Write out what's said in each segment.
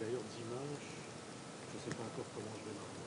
D'ailleurs, dimanche, je ne sais pas encore comment je vais m'arranger.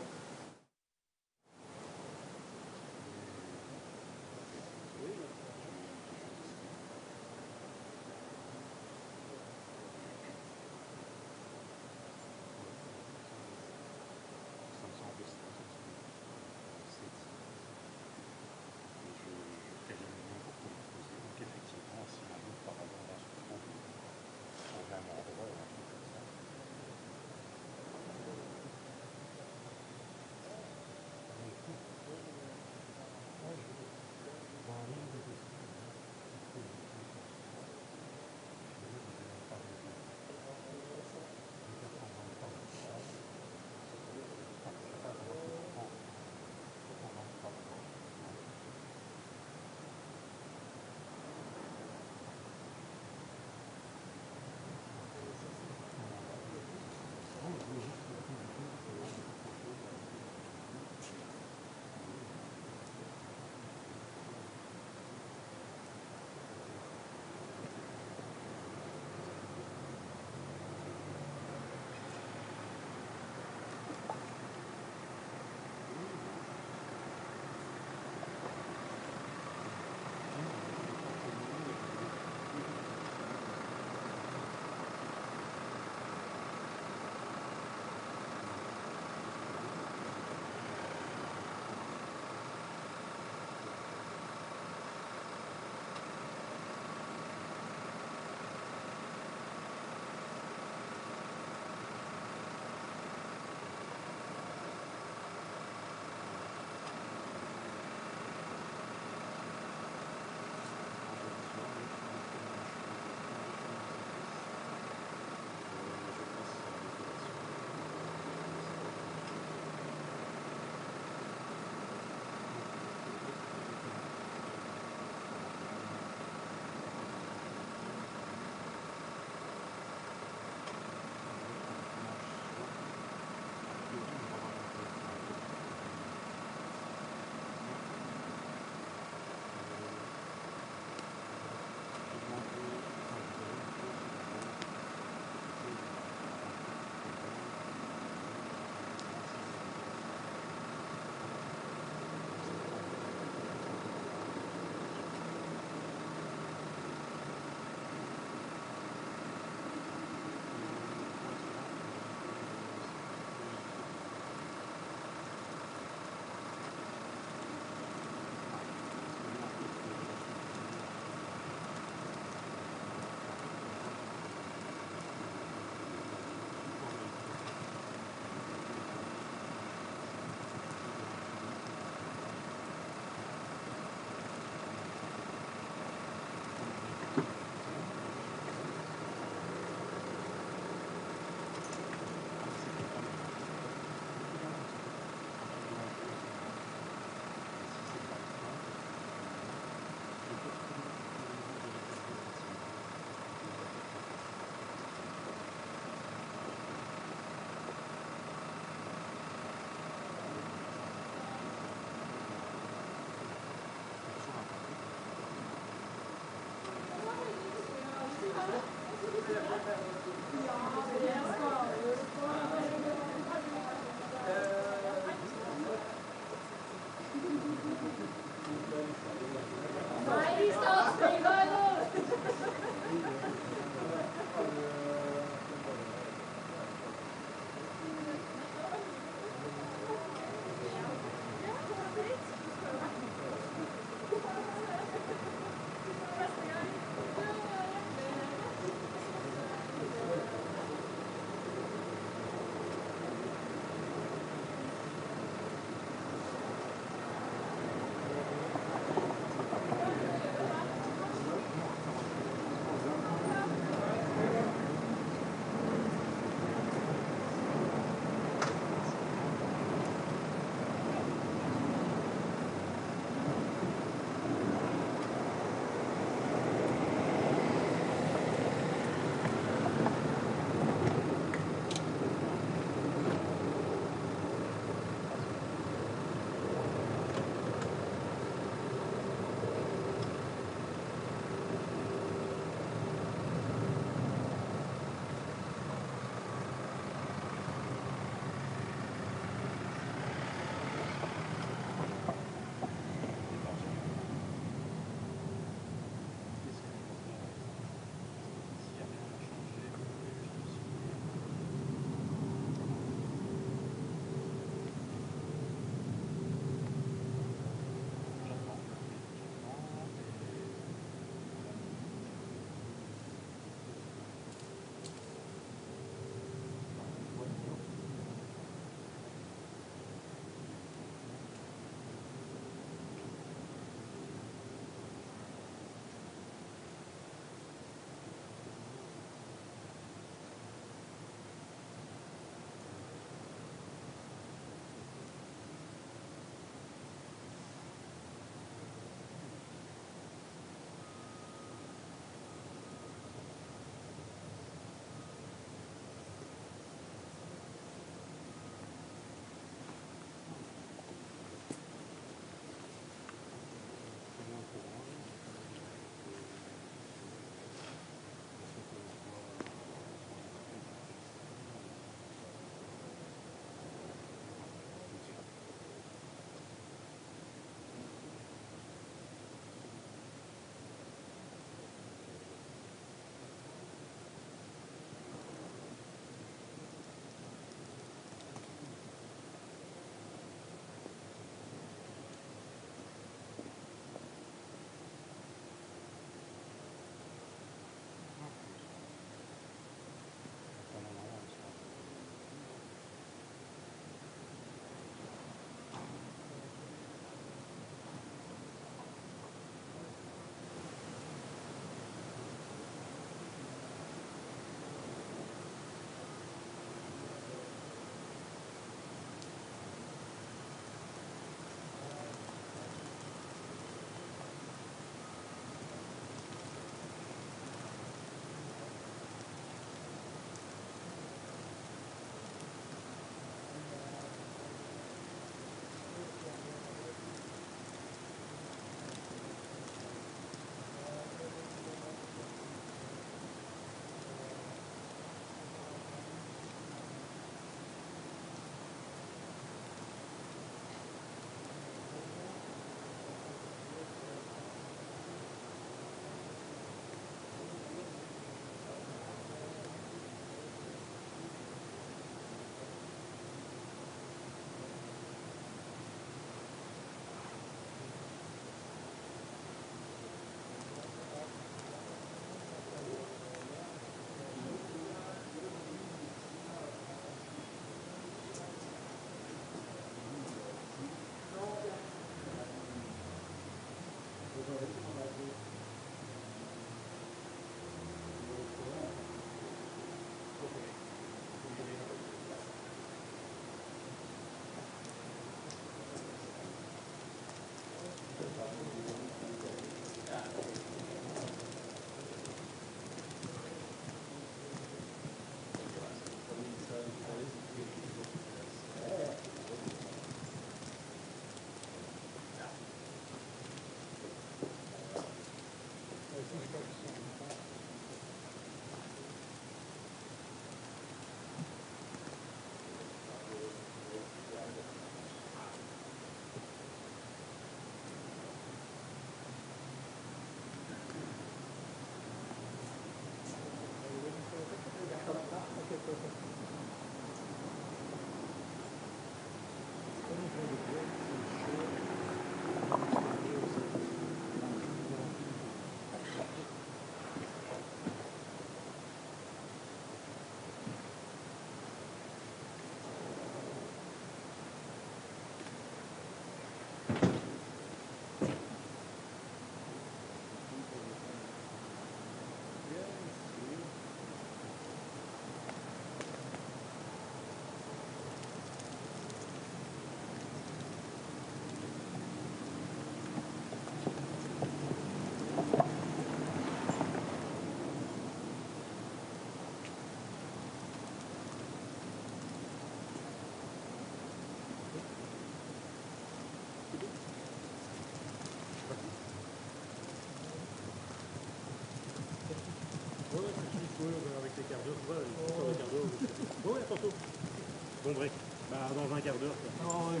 bon break. Bah, dans un quart d'heure. Ah ouais.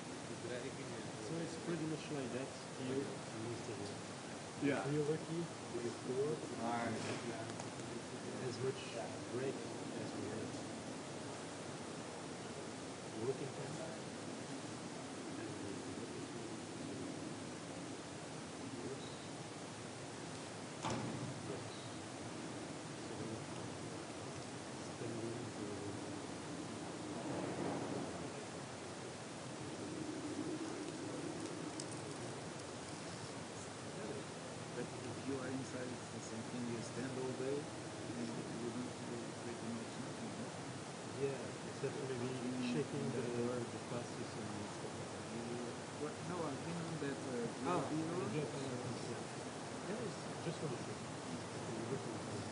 So it's pretty much like that here in this area. Yeah. If you're lucky, we forward Alright. as much break as we have. Working time. But if you are inside the same thing, you stand all day, and you don't do pretty much nothing. No? Yeah, except for maybe checking the passes and stuff like that. What? No, I've been on that Ah, DD road. yeah, it's just for the trip. You look at it.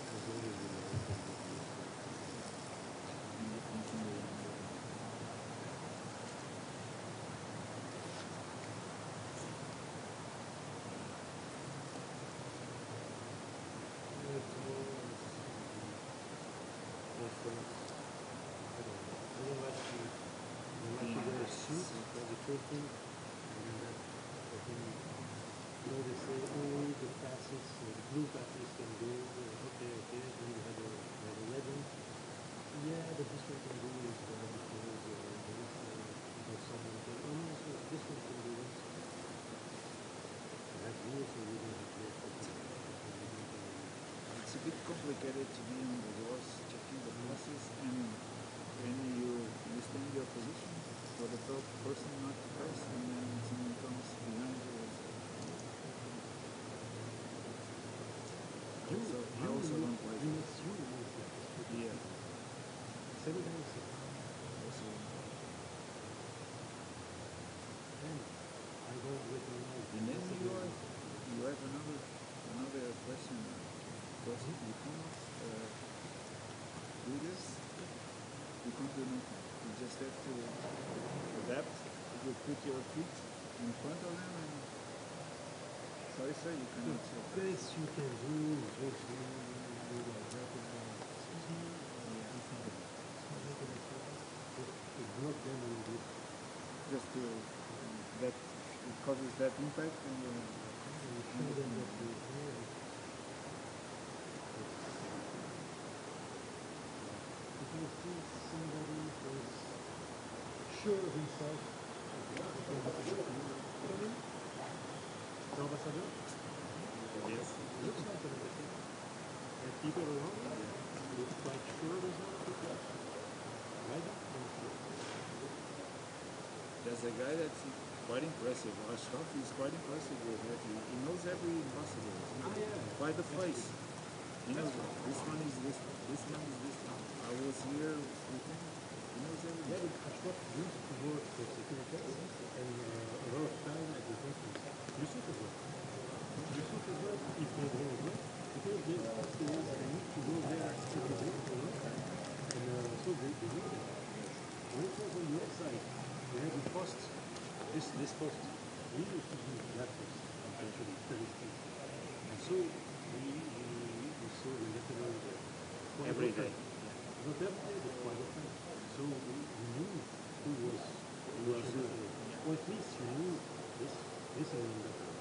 As long as you know what to do. And you continue. The Turkey, and then that, I think, you know, they say, oh, the passes, the blue passes can go, okay, then you have a legend. Yeah, but this one can go as well, because because someone can, oh no, so this one can go this. That rules, so we don't have to. It's a bit complicated to be on the doors checking the passes, and when you stay in your position for the third person not to press, and then someone comes behind you. I also don't like it. Yeah. C'est le même aussi. Also, And I don't recognize. and then you have another question. Because you cannot do this. You can't do nothing. You just have to adapt. You put your feet in front of them, and sorry sir, you The cannot. best you can do is just do that. Excuse me. To block them a little bit. Just to that it causes that impact, and You show them that you're here. If you see somebody who's sure of himself, the ambassador? Yes. Looks like an ambassador. And people around him look quite sure there's no people. Right? there's a guy that's quite impressive. Rustem is quite impressive with that. He knows every possible. By the face. He knows this one is this one. This one is this one. I was here with him. He knows everything. Yeah, but Ashwat used to work for security and a lot of time at the country. Yusuf as well. Yusuf as well, if they go as well, because they need to go there to the work a lot. And so they know that. When it was on the other side, we had the post, this post. We used to do that post, actually, Palestine. And so we saw the lieutenant quite Every often. day. Not every day, but quite often. So we knew who was or at least you knew this is an ambassador.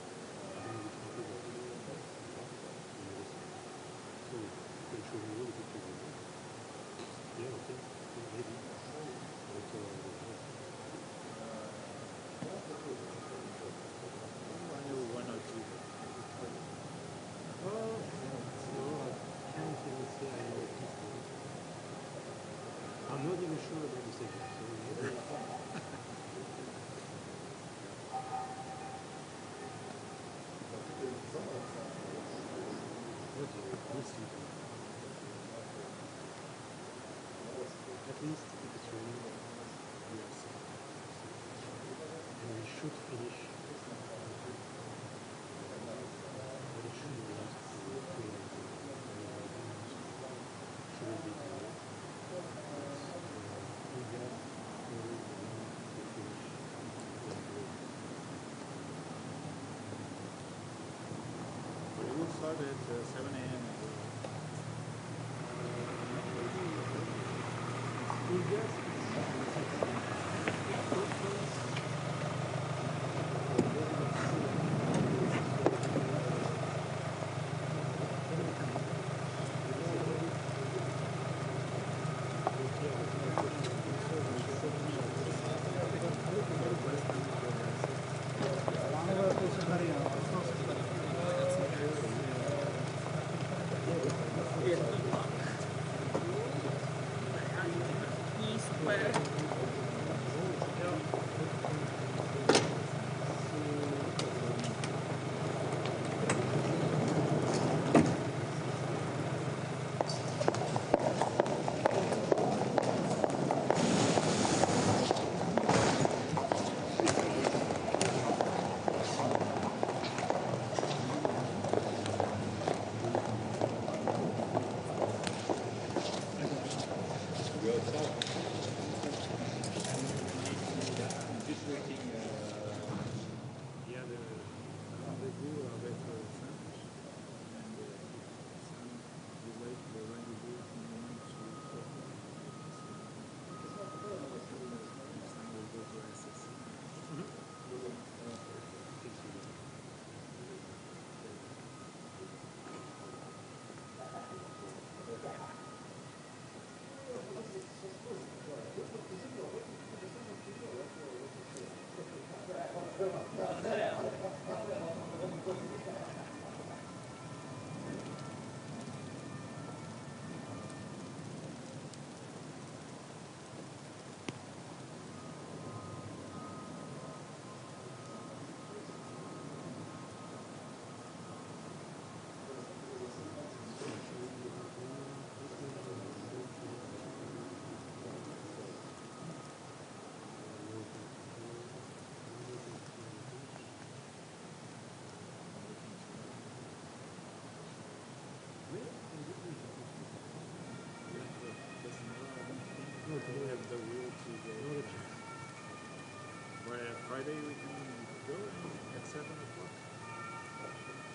So you can show me all the pictures. Yeah, okay. Maybe. But I know one or two. no, I can't even say I know people. I'm not even sure about the second. At least if it's raining, we are safe. And we should finish. But it shouldn't last. start at 7 a.m. Friday we can go at 7 o'clock.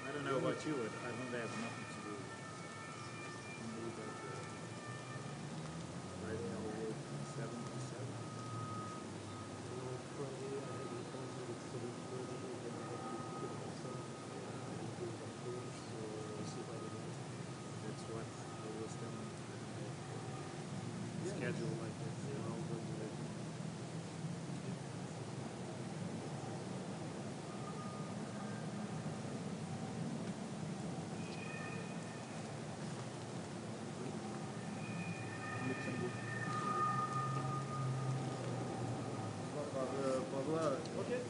I don't know about you, but I don't have nothing to do. Friday I'll work from 7 to 7. Friday I have an appointment at 7:30 and then I have to pick up my son and go back home, so we'll see how it is. That's what I was telling you. Schedule like that. Yeah, I'll go to that. Okay.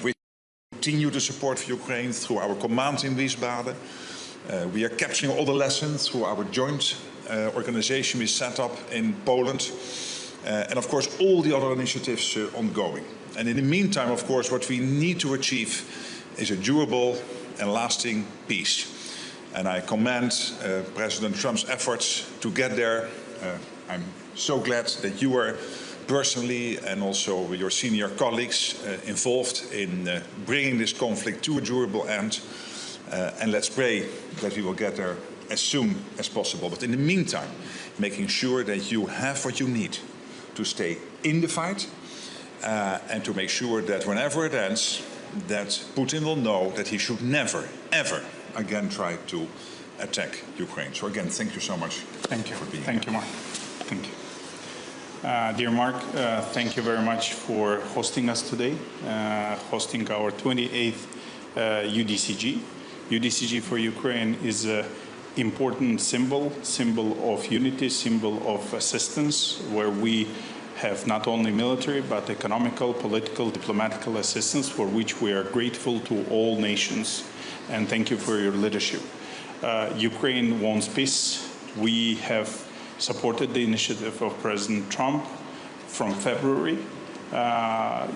We continue the support for Ukraine through our command in Wiesbaden. We are capturing all the lessons through our joint organization we set up in Poland. And of course, all the other initiatives ongoing. And in the meantime, of course, what we need to achieve is a durable and lasting peace. And I commend President Trump's efforts to get there. I'm so glad that you were personally and also your senior colleagues involved in bringing this conflict to a durable end. And let's pray that we will get there as soon as possible. But in the meantime, making sure that you have what you need to stay in the fight and to make sure that whenever it ends, that Putin will know that he should never, ever again try to attack Ukraine. So again, thank you so much. Thank you. For being Thank here. you, Mark. Thank you. Dear Mark, thank you very much for hosting us today, hosting our 28th UDCG. UDCG for Ukraine is an important symbol of unity, symbol of assistance, where we have not only military but economical, political, diplomatical assistance, for which we are grateful to all nations. And thank you for your leadership. Ukraine wants peace. We have supported the initiative of President Trump from February.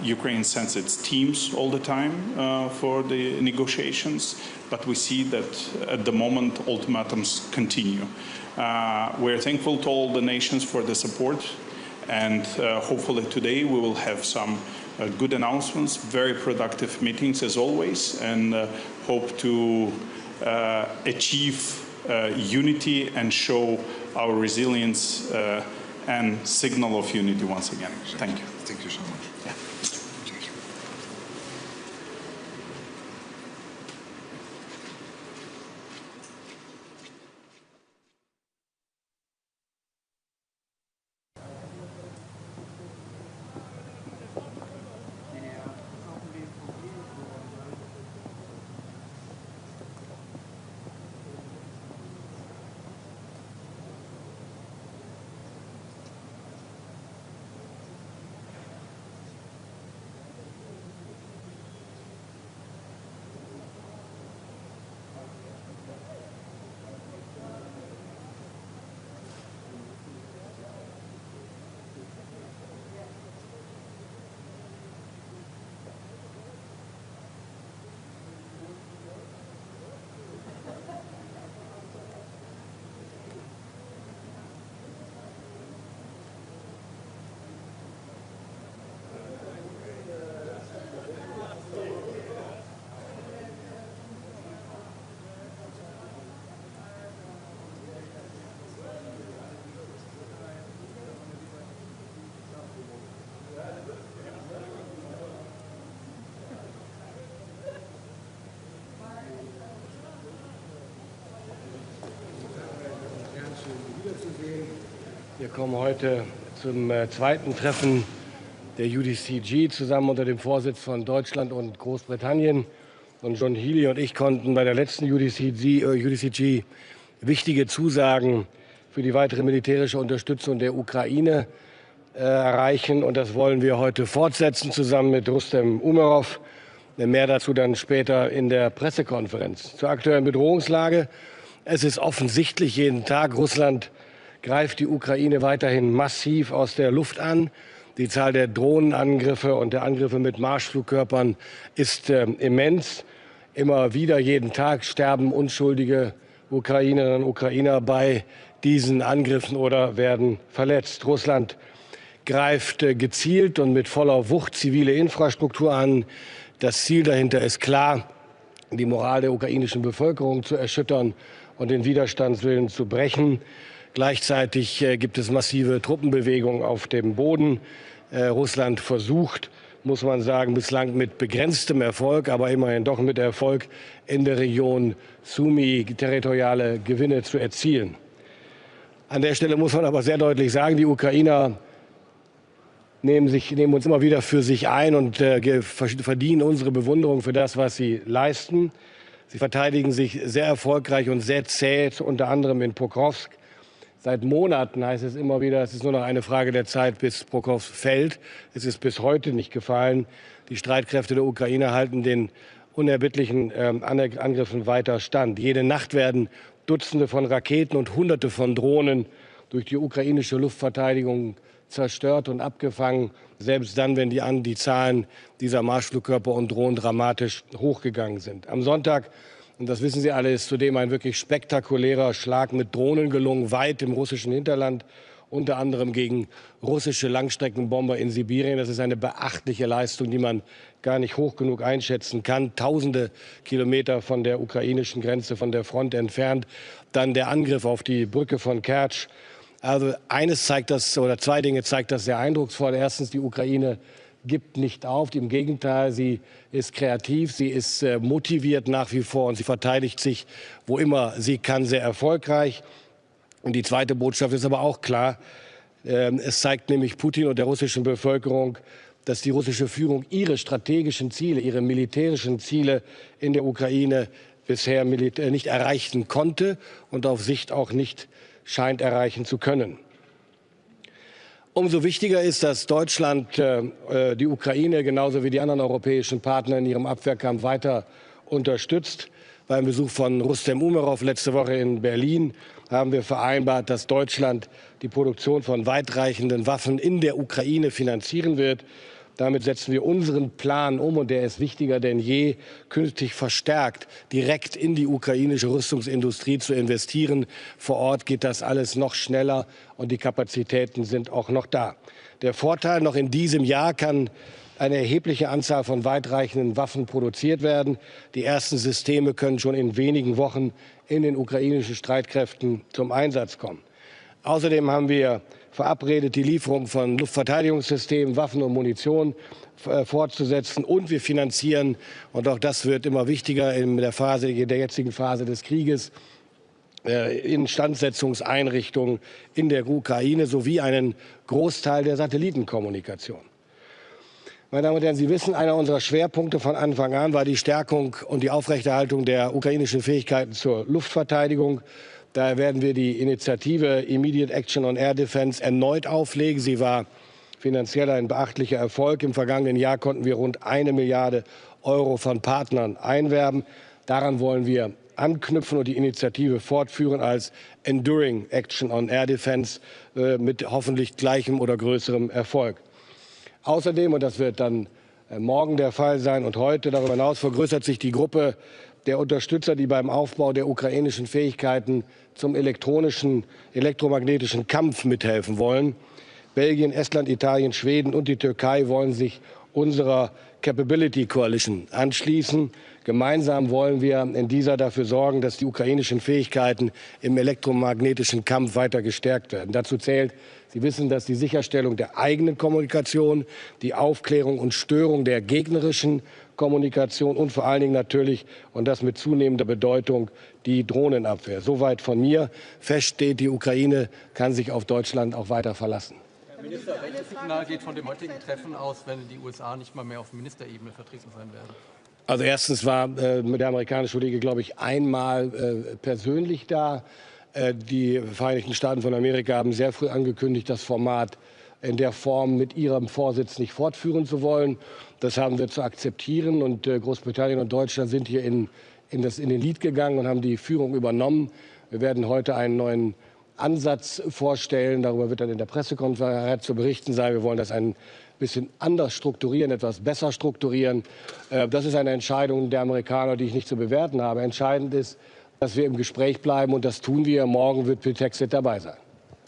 Ukraine sends its teams all the time for the negotiations, but we see that at the moment ultimatums continue. We're thankful to all the nations for the support, and hopefully today we will have some good announcements, very productive meetings as always, and hope to achieve unity and show our resilience and signal of unity once again. Thank you. Thank you so much. Yeah. Thank you. Wir kommen heute zum zweiten Treffen der UDCG zusammen unter dem Vorsitz von Deutschland und Großbritannien. Und John Healey und ich konnten bei der letzten UDCG wichtige Zusagen für die weitere militärische Unterstützung der Ukraine erreichen. Und das wollen wir heute fortsetzen, zusammen mit Rutte und Umerov. Mehr dazu dann später in der Pressekonferenz. Zur aktuellen Bedrohungslage. Es ist offensichtlich jeden Tag, Russland greift die Ukraine weiterhin massiv aus der Luft an. Die Zahl der Drohnenangriffe und der Angriffe mit Marschflugkörpern ist immens. Immer wieder, jeden Tag sterben unschuldige Ukrainerinnen und Ukrainer bei diesen Angriffen oder werden verletzt. Russland greift gezielt und mit voller Wucht zivile Infrastruktur an. Das Ziel dahinter ist klar, die Moral der ukrainischen Bevölkerung zu erschüttern und den Widerstandswillen zu brechen. Gleichzeitig gibt es massive Truppenbewegungen auf dem Boden. Russland versucht, muss man sagen, bislang mit begrenztem Erfolg, aber immerhin doch mit Erfolg, in der Region Sumy territoriale Gewinne zu erzielen. An der Stelle muss man aber sehr deutlich sagen, die Ukrainer nehmen uns immer wieder für sich ein und verdienen unsere Bewunderung für das, was sie leisten. Sie verteidigen sich sehr erfolgreich und sehr zäh, unter anderem in Pokrovsk. Seit Monaten heißt es immer wieder, es ist nur noch eine Frage der Zeit, bis Pokrovsk fällt. Es ist bis heute nicht gefallen. Die Streitkräfte der Ukraine halten den unerbittlichen Angriffen weiter stand. Jede Nacht werden Dutzende von Raketen und Hunderte von Drohnen durch die ukrainische Luftverteidigung zerstört und abgefangen, selbst dann, wenn die Zahlen dieser Marschflugkörper und Drohnen dramatisch hochgegangen sind. Am Sonntag, und das wissen Sie alle, ist zudem ein wirklich spektakulärer Schlag mit Drohnen gelungen, weit im russischen Hinterland, unter anderem gegen russische Langstreckenbomber in Sibirien. Das ist eine beachtliche Leistung, die man gar nicht hoch genug einschätzen kann. Tausende Kilometer von der ukrainischen Grenze, von der Front entfernt. Dann der Angriff auf die Brücke von Kertsch. Also eines zeigt das, oder zwei Dinge zeigt das sehr eindrucksvoll. Erstens, die Ukraine gibt nicht auf. Im Gegenteil, sie ist kreativ, sie ist motiviert nach wie vor und sie verteidigt sich, wo immer sie kann, sehr erfolgreich. Und die zweite Botschaft ist aber auch klar. Es zeigt nämlich Putin und der russischen Bevölkerung, dass die russische Führung ihre strategischen Ziele, ihre militärischen Ziele in der Ukraine bisher nicht erreichen konnte und auf Sicht auch nicht scheint erreichen zu können. Umso wichtiger ist, dass Deutschland die Ukraine genauso wie die anderen europäischen Partner in ihrem Abwehrkampf weiter unterstützt. Beim Besuch von Rutte and Umerov letzte Woche in Berlin haben wir vereinbart, dass Deutschland die Produktion von weitreichenden Waffen in der Ukraine finanzieren wird. Damit setzen wir unseren Plan um, und der ist wichtiger denn je, künftig verstärkt direkt in die ukrainische Rüstungsindustrie zu investieren. Vor Ort geht das alles noch schneller und die Kapazitäten sind auch noch da. Der Vorteil: noch in diesem Jahr kann eine erhebliche Anzahl von weitreichenden Waffen produziert werden. Die ersten Systeme können schon in wenigen Wochen in den ukrainischen Streitkräften zum Einsatz kommen. Außerdem haben wir verabredet, die Lieferung von Luftverteidigungssystemen, Waffen und Munition fortzusetzen. Und wir finanzieren, und auch das wird immer wichtiger in der jetzigen Phase des Krieges, Instandsetzungseinrichtungen in der Ukraine sowie einen Großteil der Satellitenkommunikation. Meine Damen und Herren, Sie wissen, einer unserer Schwerpunkte von Anfang an war die Stärkung und die Aufrechterhaltung der ukrainischen Fähigkeiten zur Luftverteidigung. Daher werden wir die Initiative Immediate Action on Air Defense erneut auflegen. Sie war finanziell ein beachtlicher Erfolg. Im vergangenen Jahr konnten wir rund 1 Milliarde Euro von Partnern einwerben. Daran wollen wir anknüpfen und die Initiative fortführen als Enduring Action on Air Defense mit hoffentlich gleichem oder größerem Erfolg. Außerdem, und das wird dann morgen der Fall sein und heute darüber hinaus, vergrößert sich die Gruppe der Unterstützer, die beim Aufbau der ukrainischen Fähigkeiten zum elektromagnetischen Kampf mithelfen wollen. Belgien, Estland, Italien, Schweden und die Türkei wollen sich unserer Capability Coalition anschließen. Gemeinsam wollen wir in dieser dafür sorgen, dass die ukrainischen Fähigkeiten im elektromagnetischen Kampf weiter gestärkt werden. Dazu zählt, Sie wissen, dass die Sicherstellung der eigenen Kommunikation, die Aufklärung und Störung der gegnerischen Kommunikation und vor allen Dingen natürlich, und das mit zunehmender Bedeutung, die Drohnenabwehr. Soweit von mir. Fest steht, die Ukraine kann sich auf Deutschland auch weiter verlassen. Herr Minister, welches Signal geht von dem heutigen Treffen aus, wenn die USA nicht mal mehr auf Ministerebene vertreten sein werden? Also erstens war der amerikanische Kollege, glaube ich, einmal persönlich da. Die Vereinigten Staaten von Amerika haben sehr früh angekündigt, das Format in der Form mit ihrem Vorsitz nicht fortführen zu wollen. Das haben wir zu akzeptieren. Und Großbritannien und Deutschland sind hier in den Lead gegangen und haben die Führung übernommen. Wir werden heute einen neuen Ansatz vorstellen. Darüber wird dann in der Pressekonferenz zu berichten sein. Wir wollen das ein bisschen anders strukturieren, etwas besser strukturieren. Das ist eine Entscheidung der Amerikaner, die ich nicht zu bewerten habe. Entscheidend ist, dass wir im Gespräch bleiben, und das tun wir. Morgen wird Pitexit dabei sein.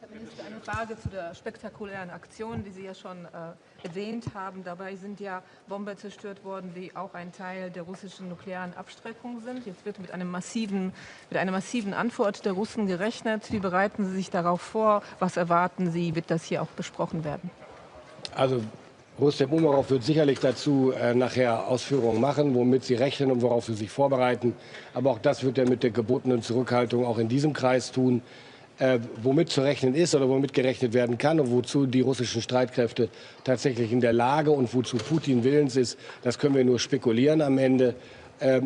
Herr Minister, eine Frage zu der spektakulären Aktion, die Sie ja schon erwähnt haben. Dabei sind ja Bomber zerstört worden, die auch ein Teil der russischen nuklearen Abstreckung sind. Jetzt wird mit einer massiven Antwort der Russen gerechnet. Wie bereiten Sie sich darauf vor? Was erwarten Sie? Wird das hier auch besprochen werden? Also Rustem Umerov wird sicherlich dazu nachher Ausführungen machen, womit Sie rechnen und worauf Sie sich vorbereiten. Aber auch das wird er mit der gebotenen Zurückhaltung auch in diesem Kreis tun. Womit zu rechnen ist oder womit gerechnet werden kann und wozu die russischen Streitkräfte tatsächlich in der Lage und wozu Putin willens ist, das können wir nur spekulieren am Ende.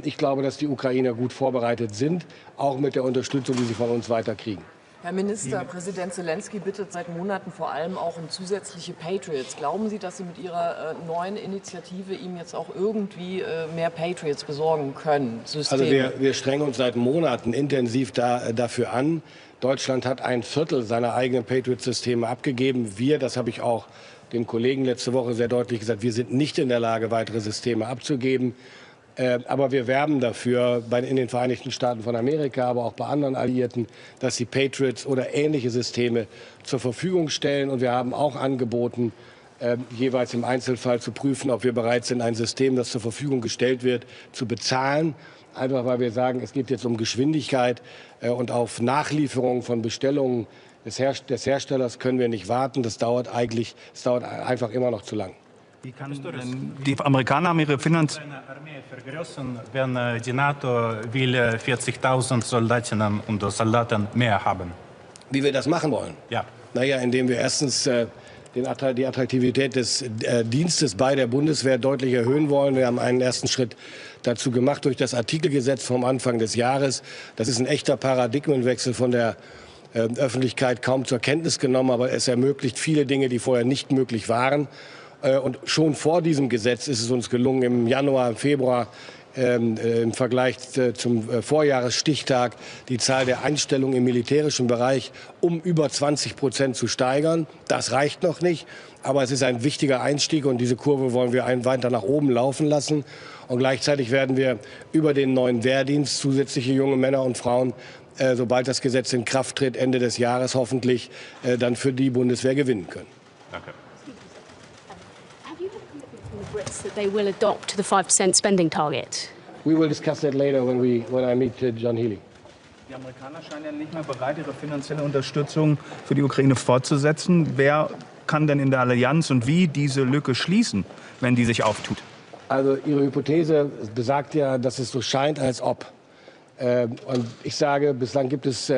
Ich glaube, dass die Ukrainer gut vorbereitet sind, auch mit der Unterstützung, die sie von uns weiter kriegen. Herr Minister, Präsident Zelensky bittet seit Monaten vor allem auch um zusätzliche Patriots. Glauben Sie, dass Sie mit Ihrer neuen Initiative ihm jetzt auch irgendwie mehr Patriots besorgen können? Systeme? Also wir strengen uns seit Monaten intensiv dafür an. Deutschland hat 1/4 seiner eigenen Patriot-Systeme abgegeben. Wir, das habe ich auch den Kollegen letzte Woche sehr deutlich gesagt, wir sind nicht in der Lage, weitere Systeme abzugeben. Aber wir werben dafür in den Vereinigten Staaten von Amerika, aber auch bei anderen Alliierten, dass sie Patriots oder ähnliche Systeme zur Verfügung stellen. Und wir haben auch angeboten, jeweils im Einzelfall zu prüfen, ob wir bereit sind, ein System, das zur Verfügung gestellt wird, zu bezahlen. Einfach weil wir sagen, es geht jetzt um Geschwindigkeit und auf Nachlieferung von Bestellungen des Herstellers können wir nicht warten. Das dauert einfach immer noch zu lang. Wie kann die Amerikaner haben ihre Finanzen Armee vergrößern, wenn die NATO will 40.000 Soldatinnen und Soldaten mehr haben? Wie wir das machen wollen? Ja. Naja, indem wir erstens die Attraktivität des Dienstes bei der Bundeswehr deutlich erhöhen wollen. Wir haben einen ersten Schritt dazu gemacht durch das Artikelgesetz vom Anfang des Jahres. Das ist ein echter Paradigmenwechsel, von der Öffentlichkeit kaum zur Kenntnis genommen, aber es ermöglicht viele Dinge, die vorher nicht möglich waren. Und schon vor diesem Gesetz ist es uns gelungen, im Januar, im Februar im Vergleich zum Vorjahresstichtag die Zahl der Einstellungen im militärischen Bereich um über 20% zu steigern. Das reicht noch nicht, aber es ist ein wichtiger Einstieg und diese Kurve wollen wir weiter nach oben laufen lassen. Und gleichzeitig werden wir über den neuen Wehrdienst zusätzliche junge Männer und Frauen, sobald das Gesetz in Kraft tritt, Ende des Jahres hoffentlich dann für die Bundeswehr gewinnen können. Danke. Brits that they will adopt the 5% spending target? We will discuss that later when I meet John Healey. Die Amerikaner scheinen ja nicht mehr bereit, ihre finanzielle Unterstützung für die Ukraine fortzusetzen. Wer kann denn in der Allianz und wie diese Lücke schließen, wenn die sich auftut? Also Ihre Hypothese besagt ja, dass es so scheint, als ob. Und ich sage, bislang gibt es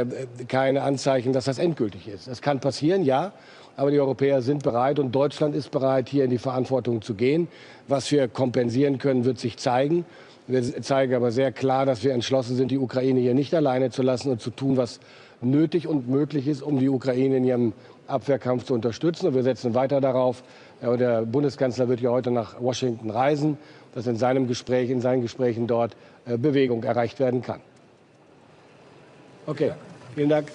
keine Anzeichen, dass das endgültig ist. Es kann passieren, ja. Aber die Europäer sind bereit und Deutschland ist bereit, hier in die Verantwortung zu gehen. Was wir kompensieren können, wird sich zeigen. Wir zeigen aber sehr klar, dass wir entschlossen sind, die Ukraine hier nicht alleine zu lassen und zu tun, was nötig und möglich ist, um die Ukraine in ihrem Abwehrkampf zu unterstützen. Und wir setzen weiter darauf. Der Bundeskanzler wird ja heute nach Washington reisen, dass in seinen Gesprächen dort Bewegung erreicht werden kann. Okay, vielen Dank.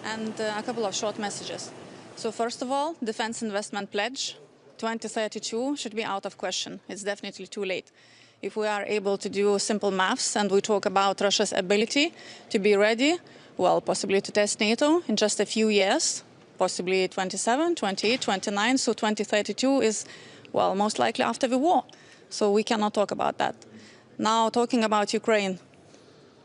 And a couple of short messages. So first of all, defense investment pledge 2032 should be out of question. It's definitely too late. If we are able to do simple maths and we talk about Russia's ability to be ready, well, possibly to test NATO in just a few years, possibly 27, 28, 29, so 2032 is, well, most likely after the war. So we cannot talk about that. Now, talking about Ukraine,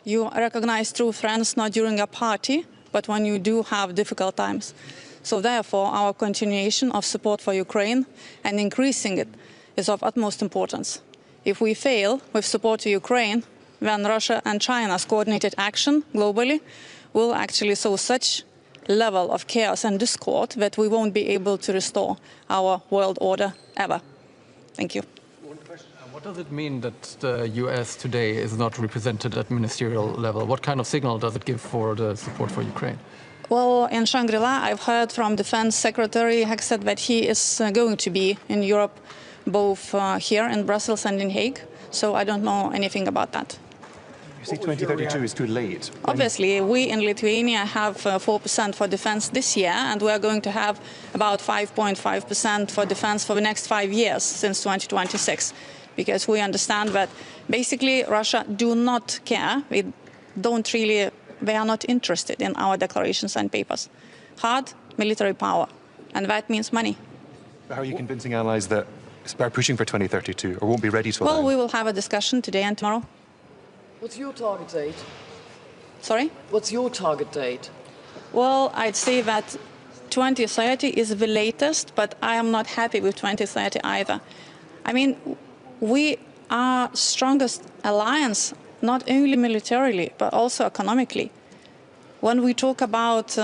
you recognize true friends not during a party, but when you do have difficult times. So therefore, our continuation of support for Ukraine and increasing it is of utmost importance. If we fail with support to Ukraine, when Russia and China's coordinated action globally will actually show such level of chaos and discord that we won't be able to restore our world order ever. Thank you. What does it mean that the US today is not represented at ministerial level? What kind of signal does it give for the support for Ukraine? Well, in Shangri-La, I've heard from Defense Secretary Hexet that he is going to be in Europe, both here in Brussels and in Hague. So I don't know anything about that. You say 2032 is too late. Obviously, we in Lithuania have 4% for defense this year, and we are going to have about 5.5% for defense for the next 5 years since 2026, because we understand that basically Russia do not care. They are not interested in our declarations and papers. Hard military power, and that means money. How are you convincing allies that are pushing for 2032 or won't be ready to allow? Well, we will have a discussion today and tomorrow. What's your target date? Sorry? What's your target date? Well, I'd say that 2030 is the latest, but I am not happy with 2030 either. I mean, we are strongest alliance, not only militarily, but also economically. When we talk about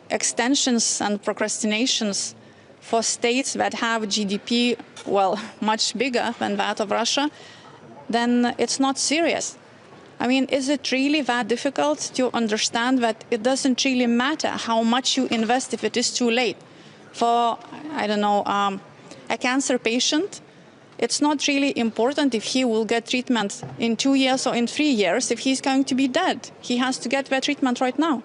extensions and procrastinations for states that have GDP, well, much bigger than that of Russia, then it's not serious. I mean, is it really that difficult to understand that it doesn't really matter how much you invest if it is too late? For, I don't know, a cancer patient, it's not really important if he will get treatment in 2 years or in 3 years if he's going to be dead. He has to get that treatment right now.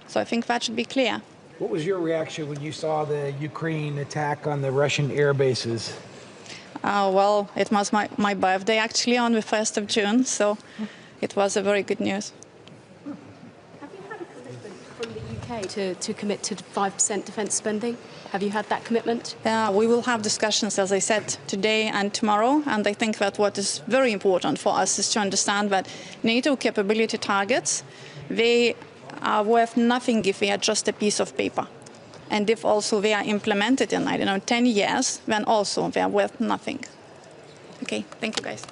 So I think that should be clear. What was your reaction when you saw the Ukraine attack on the Russian air bases? Well, it was my birthday actually on the 1st of June, so it was a very good news. Have you had a commitment from the UK to commit to 5% defence spending? Have you had that commitment? We will have discussions, as I said, today and tomorrow. And I think that what is very important for us is to understand that NATO capability targets, they are worth nothing if they are just a piece of paper. And if also they are implemented in, 10 years, then also they are worth nothing. Okay, thank you, guys.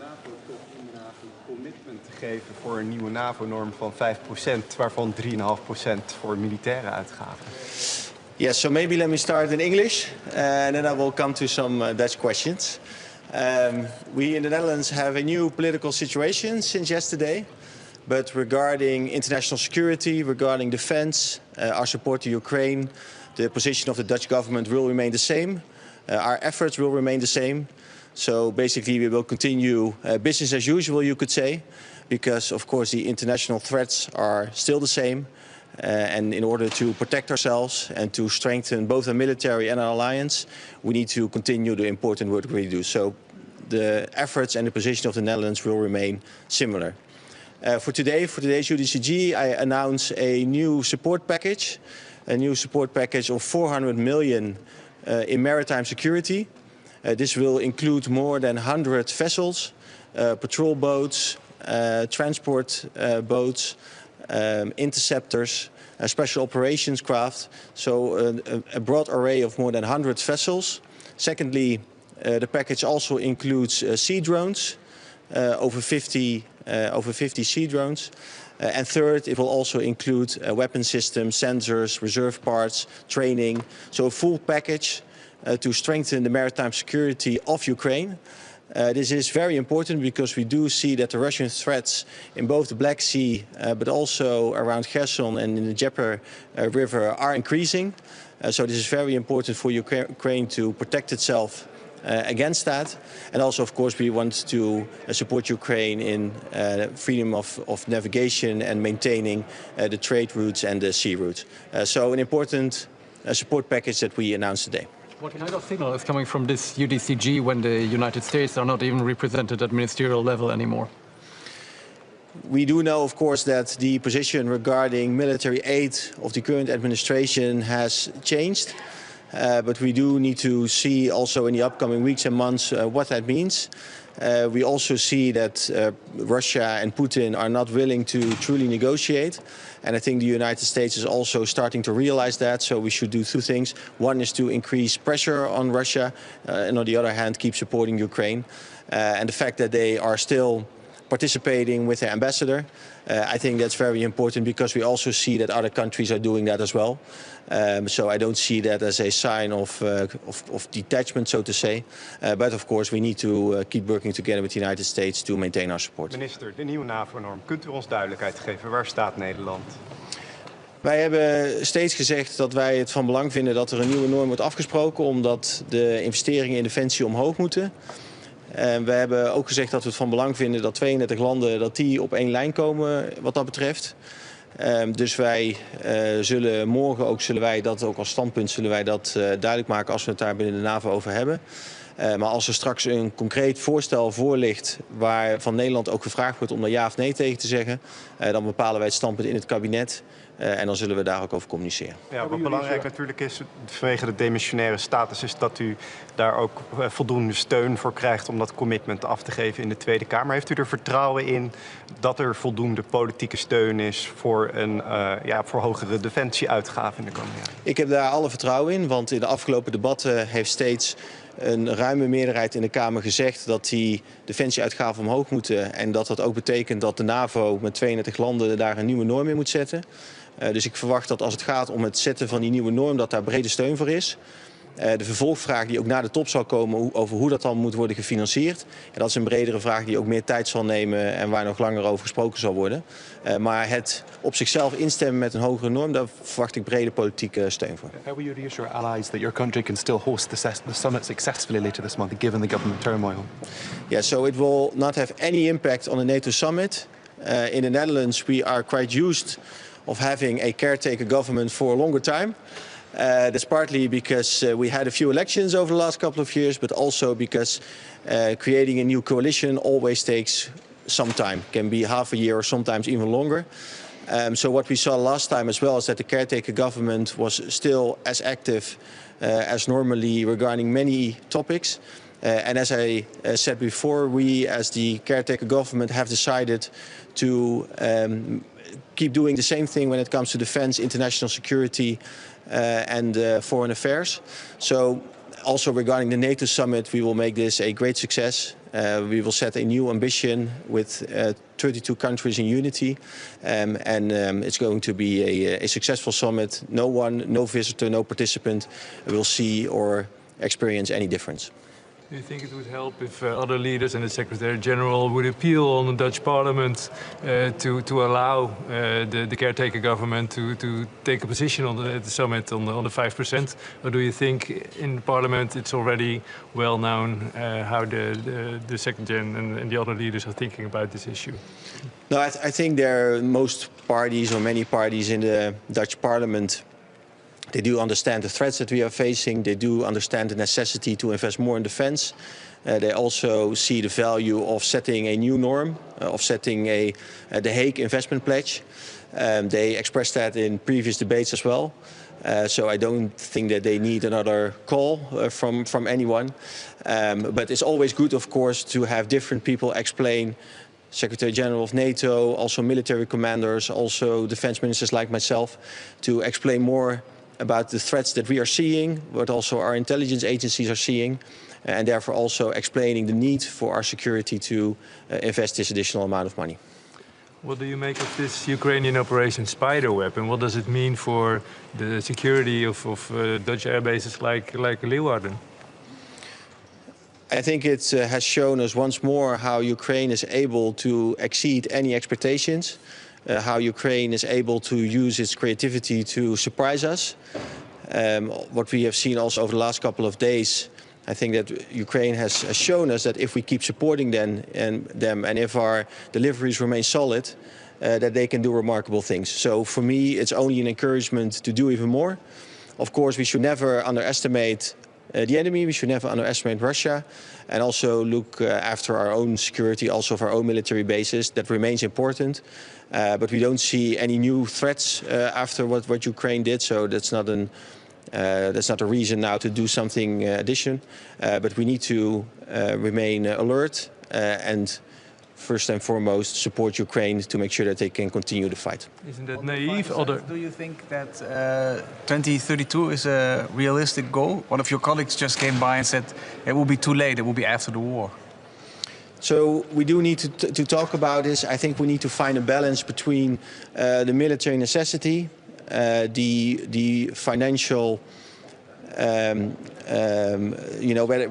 NAVO toch inderdaad een commitment te geven voor een nieuwe NAVO-norm van 5%, waarvan 3,5% voor militaire uitgaven. Yes, so maybe let me start in English, and then I will come to some Dutch questions. We in the Netherlands have a new political situation since yesterday, but regarding international security, regarding defense, our support to Ukraine, the position of the Dutch government will remain the same. Our efforts will remain the same. So basically we will continue business as usual, you could say, because of course the international threats are still the same. And in order to protect ourselves and to strengthen both our military and our alliance, we need to continue the important work we do. So the efforts and the position of the Netherlands will remain similar. For today's UDCG, I announce a new support package of 400 million in maritime security. This will include more than 100 vessels, patrol boats, transport boats, interceptors, special operations craft, so a broad array of more than 100 vessels. Secondly, the package also includes sea drones, over 50 sea drones. And third, it will also include weapon systems, sensors, reserve parts, training, so a full package to strengthen the maritime security of Ukraine. This is very important because we do see that the Russian threats in both the Black Sea, but also around Kherson and in the Dnieper River are increasing. So this is very important for Ukraine to protect itself against that. And also, of course, we want to support Ukraine in freedom of navigation and maintaining the trade routes and the sea routes. So an important support package that we announced today. What kind of signal is coming from this UDCG when the United States are not even represented at ministerial level anymore? We do know, of course, that the position regarding military aid of the current administration has changed. But we do need to see also in the upcoming weeks and months what that means. We also see that Russia and Putin are not willing to truly negotiate. And I think the United States is also starting to realize that. So we should do two things. One is to increase pressure on Russia, and on the other hand, keep supporting Ukraine. And the fact that they are still participating with their ambassador, I think that's very important because we also see that other countries are doing that as well. So I don't see that as a sign of detachment, so to say. But of course we need to keep working together with the United States to maintain our support. Minister, de nieuwe NAVO-norm, kunt u ons duidelijkheid geven? Waar staat Nederland? Wij hebben steeds gezegd dat wij het van belang vinden dat er een nieuwe norm wordt afgesproken, omdat de investeringen in defensie omhoog moeten. We hebben ook gezegd dat we het van belang vinden dat 32 landen dat die op één lijn komen wat dat betreft. Dus wij zullen morgen ook dat ook als standpunt duidelijk maken als we het daar binnen de NAVO over hebben. Maar als er straks een concreet voorstel voor ligt waar van Nederland ook gevraagd wordt om daar ja of nee tegen te zeggen, dan bepalen wij het standpunt in het kabinet. En dan zullen we daar ook over communiceren. Ja, wat belangrijk natuurlijk is, vanwege de demissionaire status, is dat u daar ook voldoende steun voor krijgt om dat commitment af te geven in de Tweede Kamer. Heeft u er vertrouwen in dat er voldoende politieke steun is voor voor hogere defensieuitgaven in de komende jaren? Ik heb daar alle vertrouwen in, want in de afgelopen debatten heeft steeds een ruime meerderheid in de Kamer gezegd dat die defensieuitgaven omhoog moeten. En dat dat ook betekent dat de NAVO met 32 landen daar een nieuwe norm in moet zetten. Dus ik verwacht dat als het gaat om het zetten van die nieuwe norm, dat daar brede steun voor is. De vervolgvraag die ook na de top zal komen over hoe dat dan moet worden gefinancierd. En dat is een bredere vraag die ook meer tijd zal nemen en waar nog langer over gesproken zal worden. Maar het op zichzelf instemmen met een hogere norm, daar verwacht ik brede politieke steun voor. How will you reassure allies that your country can still host the summit successfully later this month, given the government turmoil? Yeah, so it will not have any impact on the NATO summit. In the Netherlands, we are quite used of having a caretaker government for a longer time. That's partly because we had a few elections over the last couple of years, but also because creating a new coalition always takes some time. It can be half a year or sometimes even longer. So what we saw last time as well is that the caretaker government was still as active as normally regarding many topics. And as I said before, we as the caretaker government have decided to keep doing the same thing when it comes to defense, international security and foreign affairs. So also regarding the NATO summit, we will make this a great success. We will set a new ambition with 32 countries in unity, and it's going to be a successful summit. No visitor, no participant will see or experience any difference. Do you think it would help if other leaders and the Secretary General would appeal on the Dutch Parliament to allow the caretaker government to take a position on the summit on the 5%? Or do you think in Parliament it's already well known how the Secretary and the other leaders are thinking about this issue? No, I think there are most parties or many parties in the Dutch Parliament. They do understand the threats that we are facing. They do understand the necessity to invest more in defense. They also see the value of setting a new norm, of setting the Hague investment pledge. They expressed that in previous debates as well. So I don't think that they need another call from anyone. But it's always good, of course, to have different people explain. Secretary General of NATO, also military commanders, also defense ministers like myself, to explain more about the threats that we are seeing, but also our intelligence agencies are seeing, and therefore also explaining the need for our security to invest this additional amount of money. What do you make of this Ukrainian Operation Spiderweb, and what does it mean for the security of Dutch air bases like Leeuwarden? I think it has shown us once more how Ukraine is able to exceed any expectations. How Ukraine is able to use its creativity to surprise us. What we have seen also over the last couple of days, I think that Ukraine has shown us that if we keep supporting them and if our deliveries remain solid, that they can do remarkable things. So for me, it's only an encouragement to do even more. Of course, we should never underestimate the enemy. We should never underestimate Russia, and also look after our own security, also of our own military bases. That remains important. But we don't see any new threats after what Ukraine did, so that's not a reason now to do something additional. But we need to remain alert and first and foremost support Ukraine to make sure that they can continue the fight. Isn't that naive? Do you think that 2032 is a realistic goal? One of your colleagues just came by and said it will be too late, it will be after the war. So we do need to talk about this. I think we need to find a balance between the military necessity, the financial, where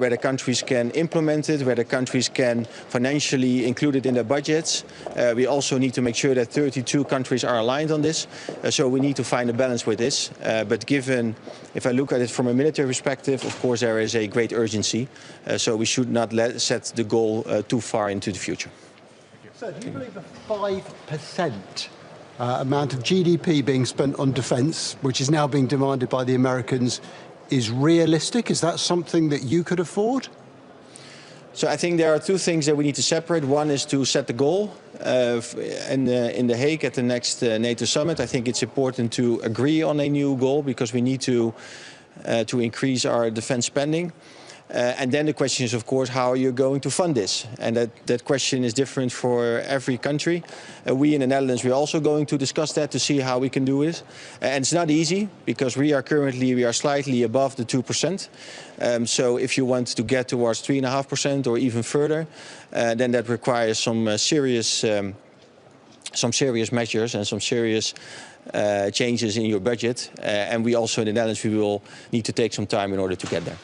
the countries can implement it, where the countries can financially include it in their budgets. We also need to make sure that 32 countries are aligned on this. So we need to find a balance with this. But given, if I look at it from a military perspective, of course there is a great urgency. So we should not set the goal too far into the future. So do you believe the 5% amount of GDP being spent on defence, which is now being demanded by the Americans, is realistic? Is that something that you could afford? So I think there are two things that we need to separate. One is to set the goal. In The Hague at the next NATO summit, I think it's important to agree on a new goal because we need to increase our defense spending. And then the question is, of course, how you're going to fund this. And that question is different for every country. We in the Netherlands, we're also going to discuss that to see how we can do it. And it's not easy because we are slightly above the 2%. So if you want to get towards 3.5% or even further, then that requires some serious measures and some serious changes in your budget. And we also in the Netherlands, we will need to take some time in order to get there.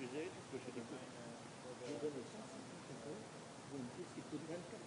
excusez, parce que j'ai des mains. Je donne 150 euros pour une pièce qui coûte 24